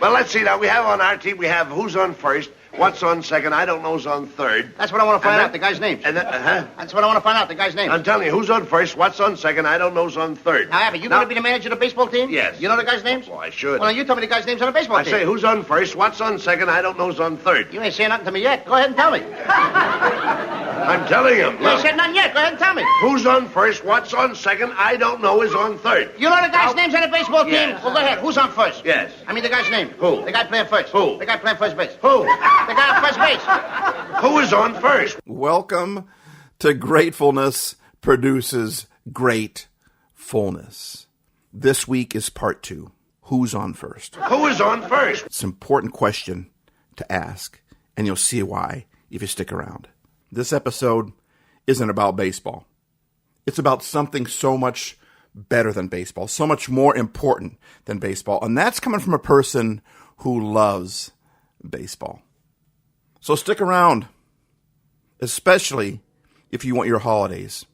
Well, let's see now. We have on our team, we have who's on first, what's on second, I don't know's on third. That's what I want to find out, the guy's name. That's what I want to find out, the guy's name. I'm telling you, who's on first, what's on second, I don't know's on third. Now, Abbott, you going to be the manager of the baseball team? Yes. You know the guy's names? Well, I should. Well, you tell me the guy's names on the baseball team. I say, who's on first, what's on second, I don't know's on third. You ain't saying nothing to me yet. Go ahead and tell me. I'm telling him. You ain't said nothing yet. Go ahead and tell me. Who's on first, what's on second, I don't know is on third. You know the guy's names on the baseball team? Yes. Well, go ahead. Who's on first? Yes. I mean the guy's name. Who? The guy playing first. Who? The guy playing first base. Who? The guy on first base. Who is on first? Welcome to Gratefulness Produces Great Fullness. This week is part 2. Who's on first? Who is on first? It's an important question to ask, and you'll see why if you stick around. This episode isn't about baseball. It's about something so much better than baseball, so much more important than baseball, and that's coming from a person who loves baseball. So stick around, especially if you want your holidays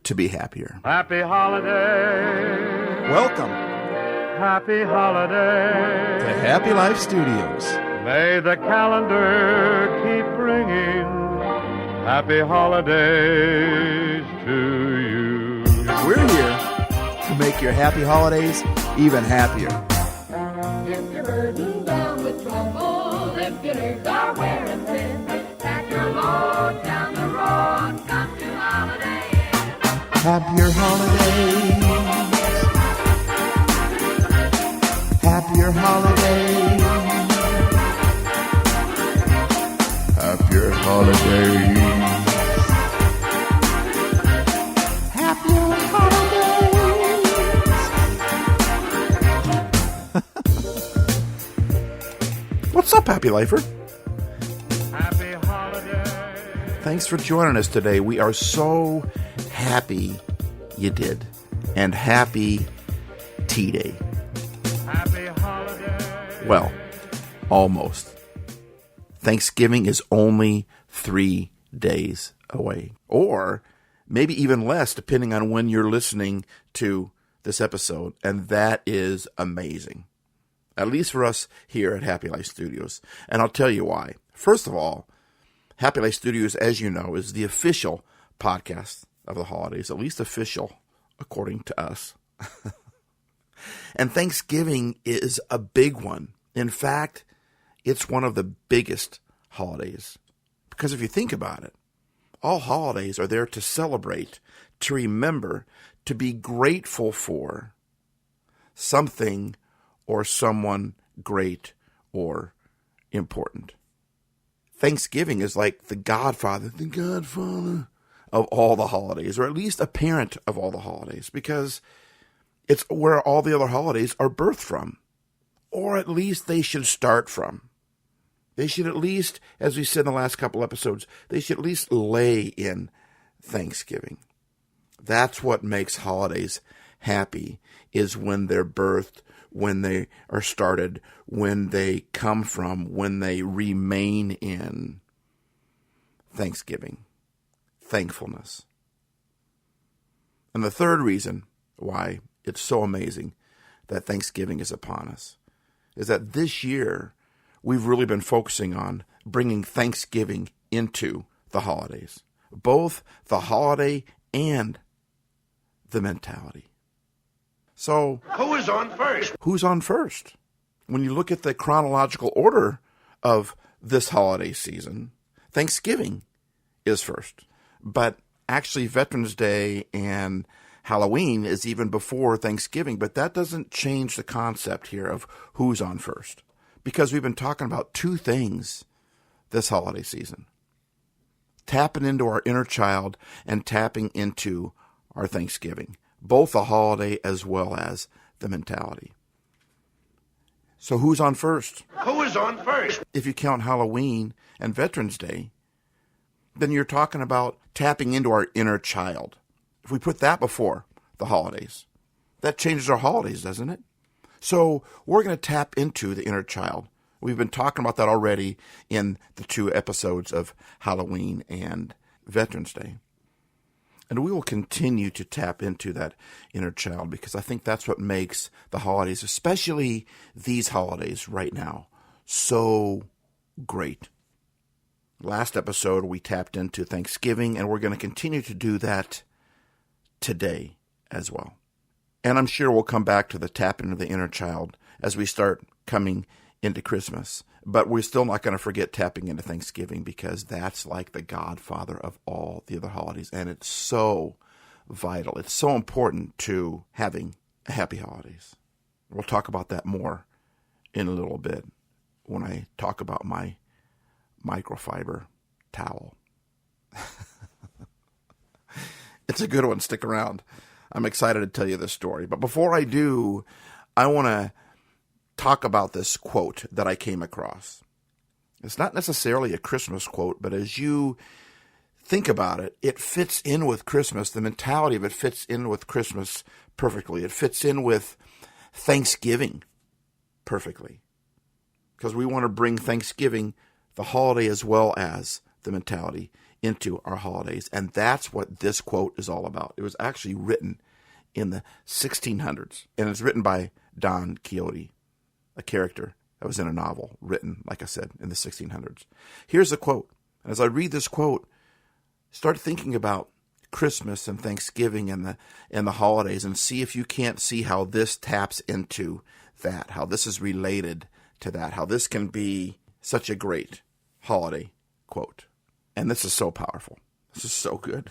to be happier. Happy holiday. Welcome Happy holiday. to Happy Life Studios. May the calendar keep bringing happy holidays to you. We're here to make your happy holidays even happier. If you're burdened down with trouble, if your nerves are wearing thin, pack your load down the road, come to holiday. Happier holidays. Happier holidays. Happier holidays. Happier holidays. What's up, Happy Lifer? Happy holiday. Thanks for joining us today. We are so happy you did. And happy T-Day. Happy holiday. Well, almost. Thanksgiving is only 3 days away. Or maybe even less, depending on when you're listening to this episode. And that is amazing. At least for us here at Happy Life Studios. And I'll tell you why. First of all, Happy Life Studios, as you know, is the official podcast of the holidays. At least official, according to us. And Thanksgiving is a big one. In fact, it's one of the biggest holidays. Because if you think about it, all holidays are there to celebrate, to remember, to be grateful for something or someone great or important. Thanksgiving is like the Godfather of all the holidays, or at least a parent of all the holidays, because it's where all the other holidays are birthed from, or at least they should start from. They should at least, as we said in the last couple episodes, they should at least lay in Thanksgiving. That's what makes holidays happy, is when they're birthed, when they are started, when they come from, when they remain in Thanksgiving, thankfulness. And the third reason why it's so amazing that Thanksgiving is upon us is that this year we've really been focusing on bringing Thanksgiving into the holidays, both the holiday and the mentality. So, Who is on first? who's on first? When you look at the chronological order of this holiday season, Thanksgiving is first. But actually, Veterans Day and Halloween is even before Thanksgiving. But that doesn't change the concept here of who's on first. Because we've been talking about two things this holiday season. Tapping into our inner child and tapping into our Thanksgiving. Both the holiday as well as the mentality. So who's on first? Who is on first? If you count Halloween and Veterans Day, then you're talking about tapping into our inner child. If we put that before the holidays, that changes our holidays, doesn't it? So we're going to tap into the inner child. We've been talking about that already in the 2 episodes of Halloween and Veterans Day. And we will continue to tap into that inner child because I think that's what makes the holidays, especially these holidays right now, so great. Last episode, we tapped into Thanksgiving, and we're going to continue to do that today as well. And I'm sure we'll come back to the tap into the inner child as we start coming into Christmas. But we're still not going to forget tapping into Thanksgiving because that's like the godfather of all the other holidays. And it's so vital. It's so important to having happy holidays. We'll talk about that more in a little bit when I talk about my microfiber towel. It's a good one. Stick around. I'm excited to tell you this story. But before I do, I want to talk about this quote that I came across. It's not necessarily a Christmas quote, but as you think about it, it fits in with Christmas. The mentality of it fits in with Christmas perfectly. It fits in with Thanksgiving perfectly. Because we want to bring Thanksgiving, the holiday, as well as the mentality into our holidays. And that's what this quote is all about. It was actually written in the 1600s, and it's written by Don Quixote, a character that was in a novel written, like I said, in the 1600s. Here's the quote. And as I read this quote, start thinking about Christmas and Thanksgiving and the holidays, and see if you can't see how this taps into that, how this is related to that, how this can be such a great holiday quote. And this is so powerful. This is so good.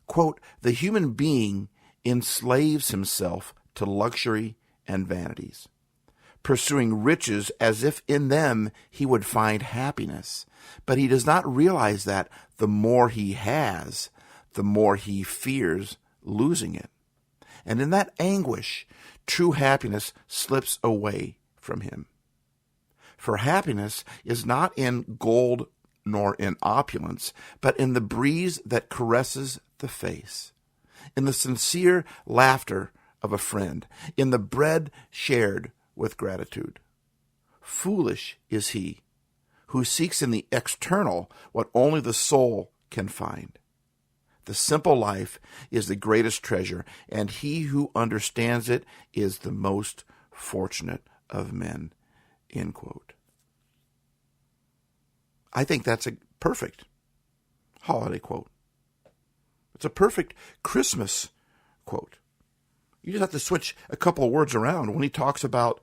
Quote, "The human being enslaves himself to luxury and vanities, pursuing riches as if in them he would find happiness. But he does not realize that the more he has, the more he fears losing it. And in that anguish, true happiness slips away from him. For happiness is not in gold nor in opulence, but in the breeze that caresses the face, in the sincere laughter of a friend, in the bread shared with gratitude. Foolish is he who seeks in the external what only the soul can find. The simple life is the greatest treasure, and he who understands it is the most fortunate of men." End quote. I think that's a perfect holiday quote. It's a perfect Christmas quote. You just have to switch a couple of words around. When he talks about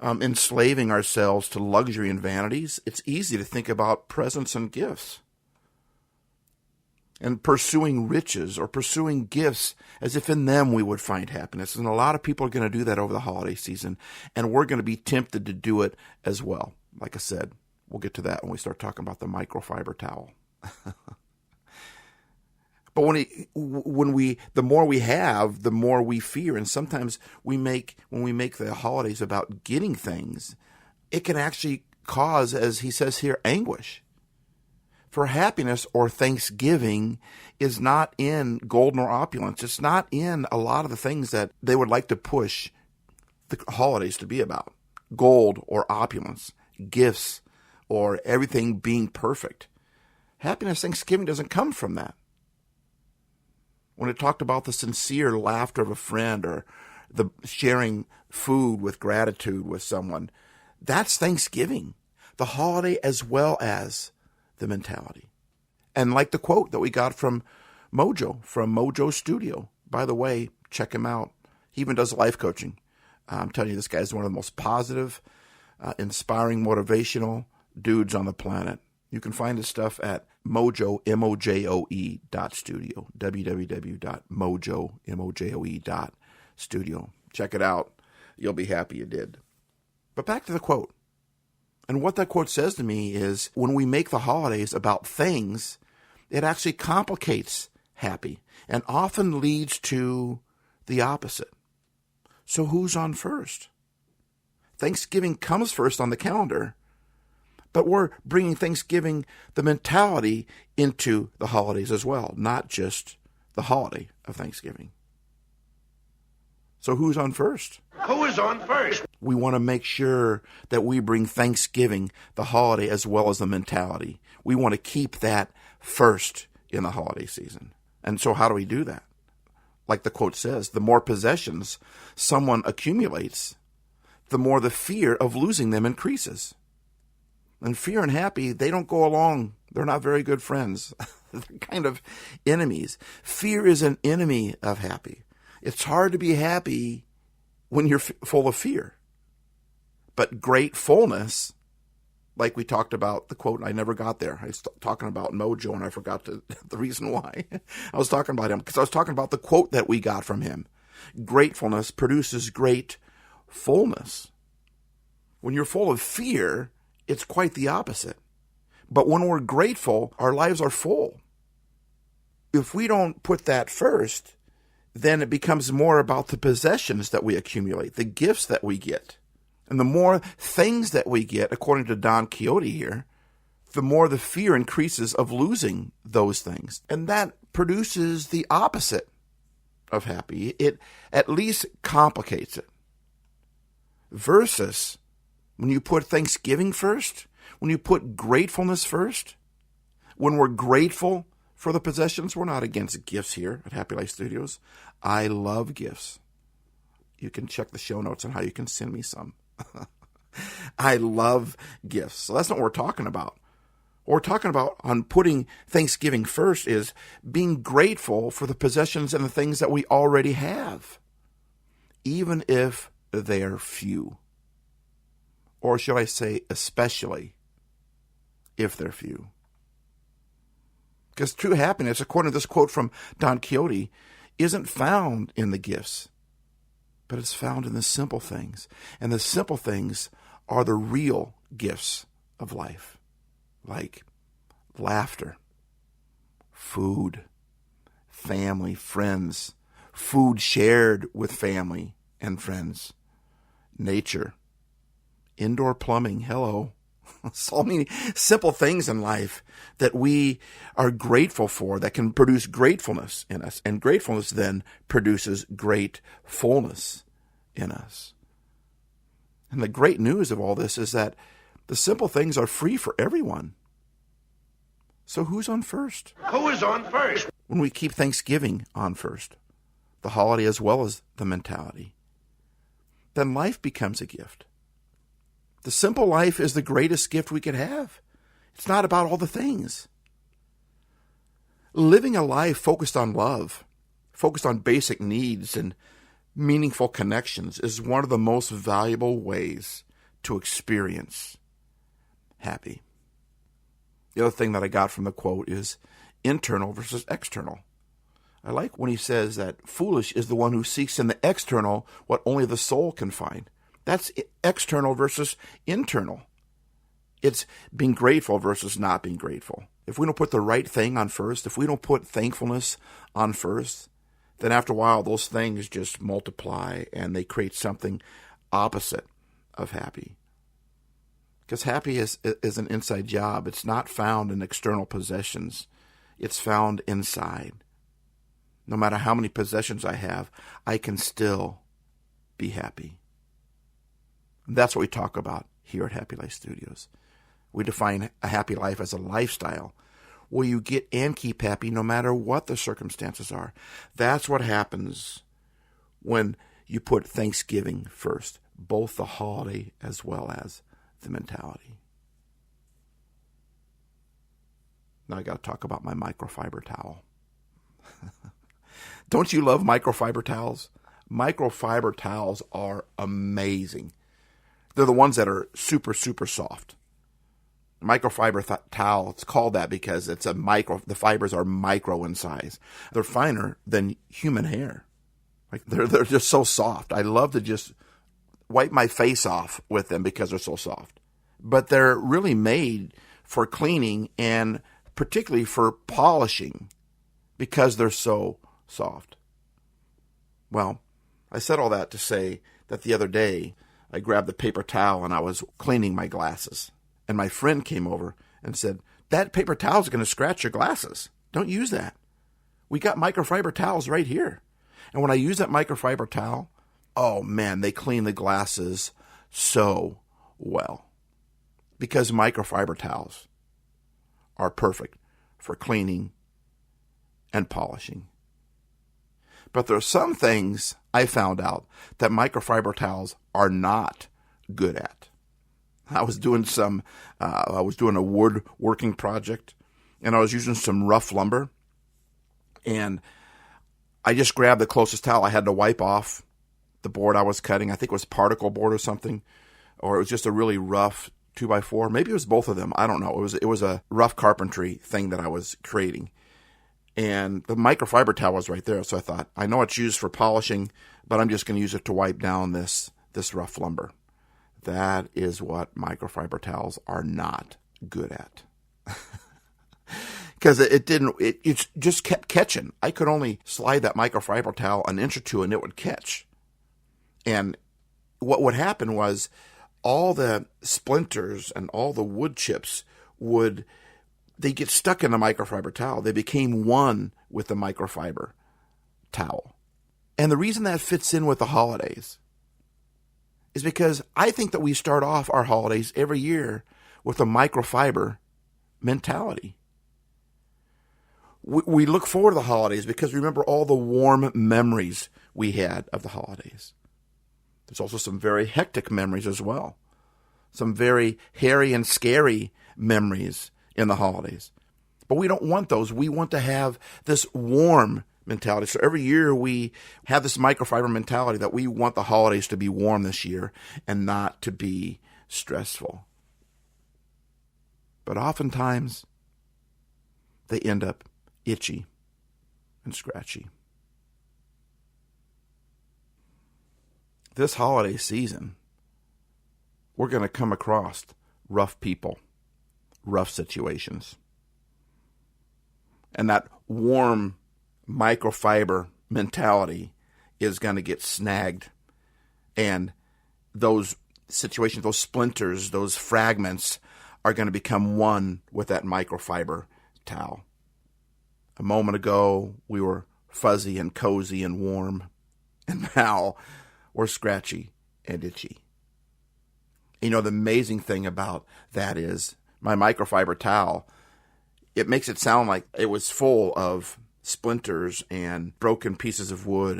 enslaving ourselves to luxury and vanities, it's easy to think about presents and gifts. And pursuing riches or pursuing gifts as if in them we would find happiness. And a lot of people are going to do that over the holiday season. And we're going to be tempted to do it as well. Like I said, we'll get to that when we start talking about the microfiber towel. But the more we have, the more we fear. And sometimes when we make the holidays about getting things, it can actually cause, as he says here, anguish. For happiness or thanksgiving is not in gold nor opulence. It's not in a lot of the things that they would like to push the holidays to be about. Gold or opulence, gifts, or everything being perfect. Happiness, Thanksgiving doesn't come from that. When it talked about the sincere laughter of a friend or the sharing food with gratitude with someone, that's Thanksgiving. The holiday as well as the mentality. And like the quote that we got from Mojo Studio. By the way, check him out. He even does life coaching. I'm telling you, this guy is one of the most positive, inspiring, motivational dudes on the planet. You can find his stuff at Mojo, MOJOE.studio, www.mojoe.studio. Check it out. You'll be happy you did. But back to the quote. And what that quote says to me is when we make the holidays about things, it actually complicates happy and often leads to the opposite. So who's on first? Thanksgiving comes first on the calendar, but we're bringing Thanksgiving, the mentality, into the holidays as well, not just the holiday of Thanksgiving. So who's on first? Who is on first? We want to make sure that we bring Thanksgiving, the holiday, as well as the mentality. We want to keep that first in the holiday season. And so how do we do that? Like the quote says, the more possessions someone accumulates, the more the fear of losing them increases. And fear and happy, they don't go along. They're not very good friends. They're kind of enemies. Fear is an enemy of happy. It's hard to be happy when you're full of fear. But gratefulness, like we talked about the quote, I never got there. I was talking about Mojo, and I forgot the reason why. I was talking about him because I was talking about the quote that we got from him. Gratefulness produces great fullness. When you're full of fear, it's quite the opposite. But when we're grateful, our lives are full. If we don't put that first, then it becomes more about the possessions that we accumulate, the gifts that we get. And the more things that we get, according to Don Quixote here, the more the fear increases of losing those things. And that produces the opposite of happy. It at least complicates it. Versus when you put Thanksgiving first, when you put gratefulness first, when we're grateful for the possessions, we're not against gifts here at Happy Life Studios. I love gifts. You can check the show notes on how you can send me some. I love gifts. So that's not what we're talking about. What we're talking about on putting Thanksgiving first is being grateful for the possessions and the things that we already have, even if they're few. Or should I say, especially if they're few. Because true happiness, according to this quote from Don Quixote, isn't found in the gifts, but it's found in the simple things. And the simple things are the real gifts of life, like laughter, food, family, friends, food shared with family and friends, nature, indoor plumbing, hello. So many simple things in life that we are grateful for that can produce gratefulness in us. And gratefulness then produces great fullness in us. And the great news of all this is that the simple things are free for everyone. So who's on first? Who is on first? When we keep Thanksgiving on first, the holiday as well as the mentality, then life becomes a gift. The simple life is the greatest gift we could have. It's not about all the things. Living a life focused on love, focused on basic needs and meaningful connections is one of the most valuable ways to experience happy. The other thing that I got from the quote is internal versus external. I like when he says that foolish is the one who seeks in the external what only the soul can find. That's external versus internal. It's being grateful versus not being grateful. If we don't put the right thing on first, if we don't put thankfulness on first, then after a while those things just multiply and they create something opposite of happy. Because happy is an inside job. It's not found in external possessions. It's found inside. No matter how many possessions I have, I can still be happy. And that's what we talk about here at Happy Life Studios. We define a happy life as a lifestyle where you get and keep happy no matter what the circumstances are. That's what happens when you put Thanksgiving first, both the holiday as well as the mentality. Now I got to talk about my microfiber towel. Don't you love microfiber towels? Microfiber towels are amazing. They're the ones that are super, super soft. Microfiber towel, it's called that because it's the fibers are micro in size. They're finer than human hair. Like they're just so soft. I love to just wipe my face off with them because they're so soft. But they're really made for cleaning and particularly for polishing because they're so soft. Well, I said all that to say that the other day I grabbed the paper towel and I was cleaning my glasses. And my friend came over and said, that paper towel is going to scratch your glasses. Don't use that. We got microfiber towels right here. And when I use that microfiber towel, oh man, they clean the glasses so well. Because microfiber towels are perfect for cleaning and polishing. But there are some things I found out that microfiber towels are not good at. I was doing a woodworking project, and I was using some rough lumber, and I just grabbed the closest towel. I had to wipe off the board I was cutting. I think it was particle board or something, or it was just a really rough 2x4. Maybe it was both of them. I don't know. It was a rough carpentry thing that I was creating. And the microfiber towel was right there. So I thought, I know it's used for polishing, but I'm just going to use it to wipe down this rough lumber. That is what microfiber towels are not good at. Because it just kept catching. I could only slide that microfiber towel an inch or two and it would catch. And what would happen was all the splinters and all the wood chips they get stuck in the microfiber towel. They became one with the microfiber towel. And the reason that fits in with the holidays is because I think that we start off our holidays every year with a microfiber mentality. We look forward to the holidays because we remember all the warm memories we had of the holidays. There's also some very hectic memories as well. Some very hairy and scary memories in the holidays. But we don't want those. We want to have this warm mentality. So every year we have this microfiber mentality that we want the holidays to be warm this year and not to be stressful. But oftentimes they end up itchy and scratchy. This holiday season, we're going to come across rough people, rough situations. And that warm microfiber mentality is going to get snagged. And those situations, those splinters, those fragments are going to become one with that microfiber towel. A moment ago, we were fuzzy and cozy and warm. And now we're scratchy and itchy. You know, the amazing thing about that is my microfiber towel, it makes it sound like it was full of splinters and broken pieces of wood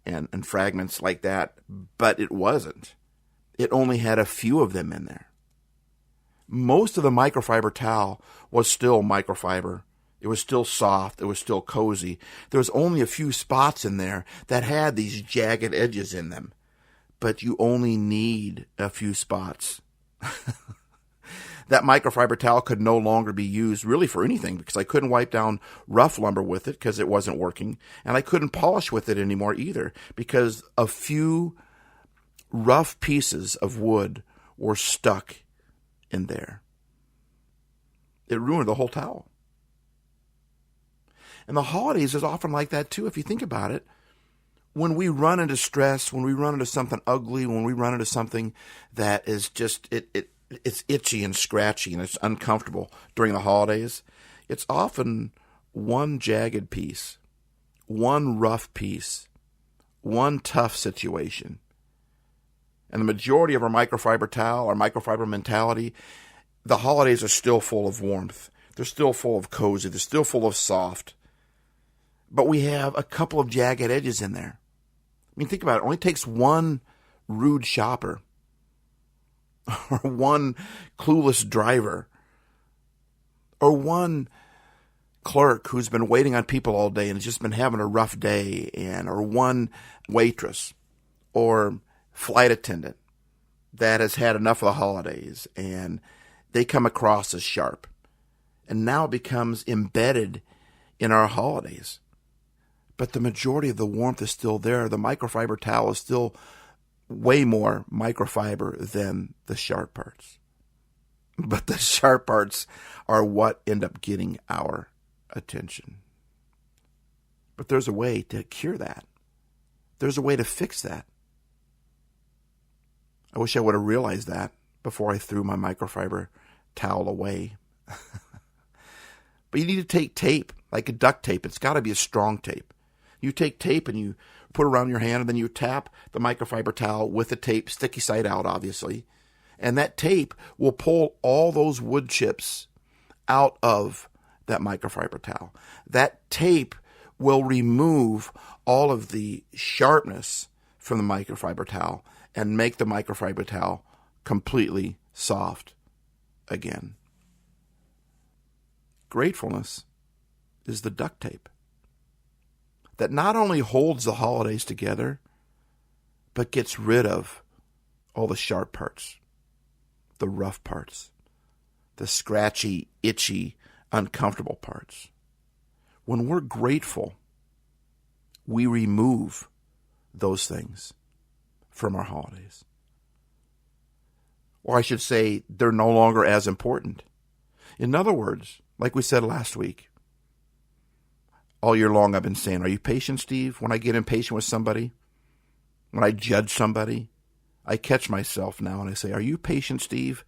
and fragments like that, but it wasn't. It only had a few of them in there. Most of the microfiber towel was still microfiber. It was still soft. It was still cozy. There was only a few spots in there that had these jagged edges in them. But you only need a few spots. That microfiber towel could no longer be used really for anything because I couldn't wipe down rough lumber with it because it wasn't working. And I couldn't polish with it anymore either because a few rough pieces of wood were stuck in there. It ruined the whole towel. And the holidays is often like that too, if you think about it. When we run into stress, when we run into something ugly, when we run into something that is just, it's itchy and scratchy and it's uncomfortable during the holidays, it's often one jagged piece, one rough piece, one tough situation. And the majority of our microfiber towel, our microfiber mentality, the holidays are still full of warmth. They're still full of cozy. They're still full of soft. But we have a couple of jagged edges in there. I mean, think about it. It only takes one rude shopper or one clueless driver or one clerk who's been waiting on people all day and has just been having a rough day, or one waitress or flight attendant that has had enough of the holidays and they come across as sharp. And now it becomes embedded in our holidays. But the majority of the warmth is still there. The microfiber towel is still way more microfiber than the sharp parts. But the sharp parts are what end up getting our attention. But there's a way to cure that. There's a way to fix that. I wish I would have realized that before I threw my microfiber towel away. But you need to take tape, like a duct tape. It's got to be a strong tape. You take tape and you put it around your hand, and then you tap the microfiber towel with the tape, sticky side out, obviously. And that tape will pull all those wood chips out of that microfiber towel. That tape will remove all of the sharpness from the microfiber towel and make the microfiber towel completely soft again. Gratefulness is the duct tape that not only holds the holidays together, but gets rid of all the sharp parts, the rough parts, the scratchy, itchy, uncomfortable parts. When we're grateful, we remove those things from our holidays. Or I should say, they're no longer as important. In other words, like we said last week, all year long I've been saying, are you patient, Steve? When I get impatient with somebody, when I judge somebody, I catch myself now and I say, are you patient, Steve?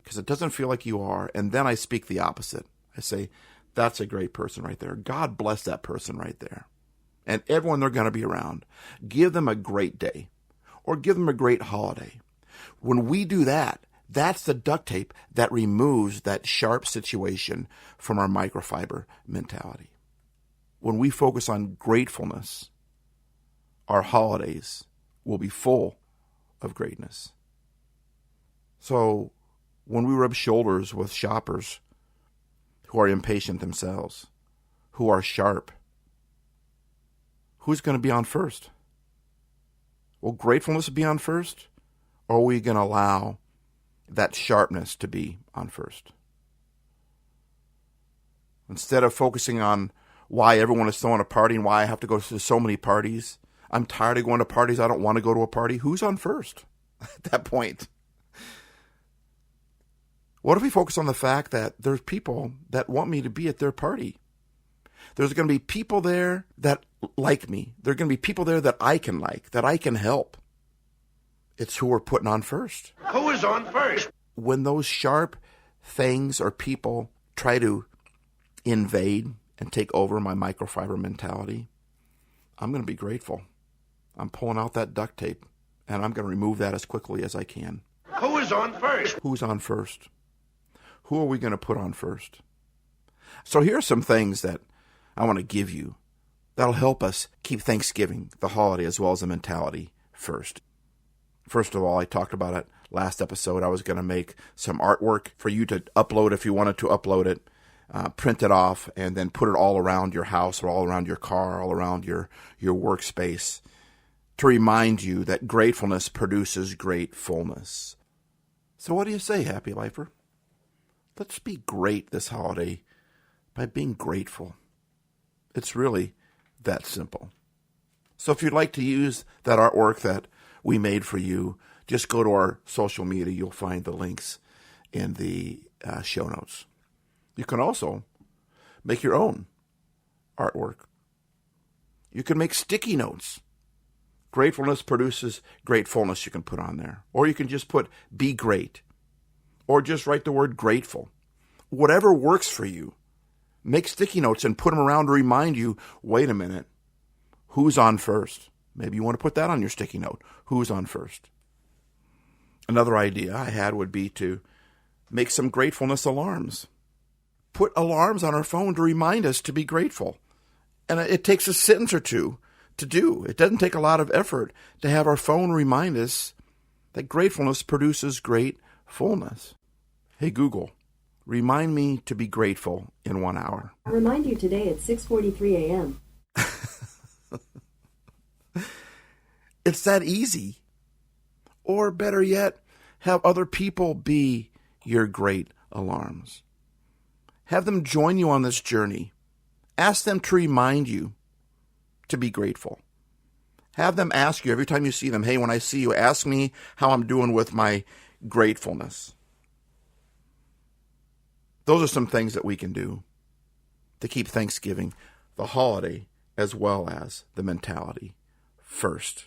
Because it doesn't feel like you are. And then I speak the opposite. I say, that's a great person right there. God bless that person right there. And everyone they're going to be around. Give them a great day or give them a great holiday. When we do that, that's the duct tape that removes that sharp situation from our microfiber mentality. When we focus on gratefulness, our holidays will be full of greatness. So when we rub shoulders with shoppers who are impatient themselves, who are sharp, who's going to be on first? Will gratefulness be on first? Or are we going to allow that sharpness to be on first? Instead of focusing on why everyone is throwing a party and why I have to go to so many parties, I'm tired of going to parties, I don't want to go to a party. Who's on first at that point? What if we focus on the fact that there's people that want me to be at their party? There's going to be people there that like me. There are going to be people there that I can like, that I can help. It's who we're putting on first. Who is on first? When those sharp things or people try to invade and take over my microfiber mentality, I'm going to be grateful. I'm pulling out that duct tape, and I'm going to remove that as quickly as I can. Who is on first? Who's on first? Who are we going to put on first? So here are some things that I want to give you that'll help us keep Thanksgiving, the holiday, as well as the mentality first. First of all, I talked about it last episode. I was going to make some artwork for you to upload if you wanted to upload it, print it off, and then put it all around your house or all around your car, all around your workspace to remind you that gratefulness produces gratefulness. So what do you say, Happy Lifer? Let's be great this holiday by being grateful. It's really that simple. So if you'd like to use that artwork that we made for you, just go to our social media. You'll find the links in the show notes. You can also make your own artwork. You can make sticky notes. Gratefulness produces gratefulness you can put on there. Or you can just put be great. Or just write the word grateful. Whatever works for you. Make sticky notes and put them around to remind you, wait a minute, who's on first? Maybe you want to put that on your sticky note. Who's on first? Another idea I had would be to make some gratefulness alarms. Put alarms on our phone to remind us to be grateful. And it takes a sentence or two to do. It doesn't take a lot of effort to have our phone remind us that gratefulness produces gratefulness. Hey, Google, remind me to be grateful in 1 hour. I remind you today at 6:43 a.m. It's that easy. Or better yet, have other people be your great alarms. Have them join you on this journey. Ask them to remind you to be grateful. Have them ask you every time you see them, hey, when I see you, ask me how I'm doing with my gratefulness. Those are some things that we can do to keep Thanksgiving, the holiday, as well as the mentality first.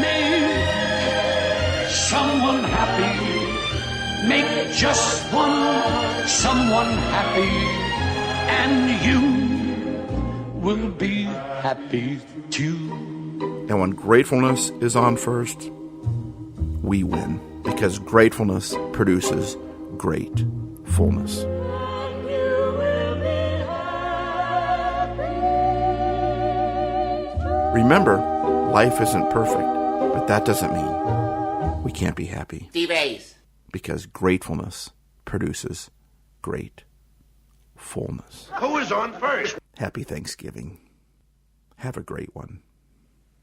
Make someone happy. Make just one someone happy. And you will be happy too. And when gratefulness is on first, we win. Because gratefulness produces great fullness. And you will be happy. Remember, life isn't perfect, but that doesn't mean we can't be happy. Steve A's. Because gratefulness produces great fullness. Who is on first? Happy Thanksgiving. Have a great one.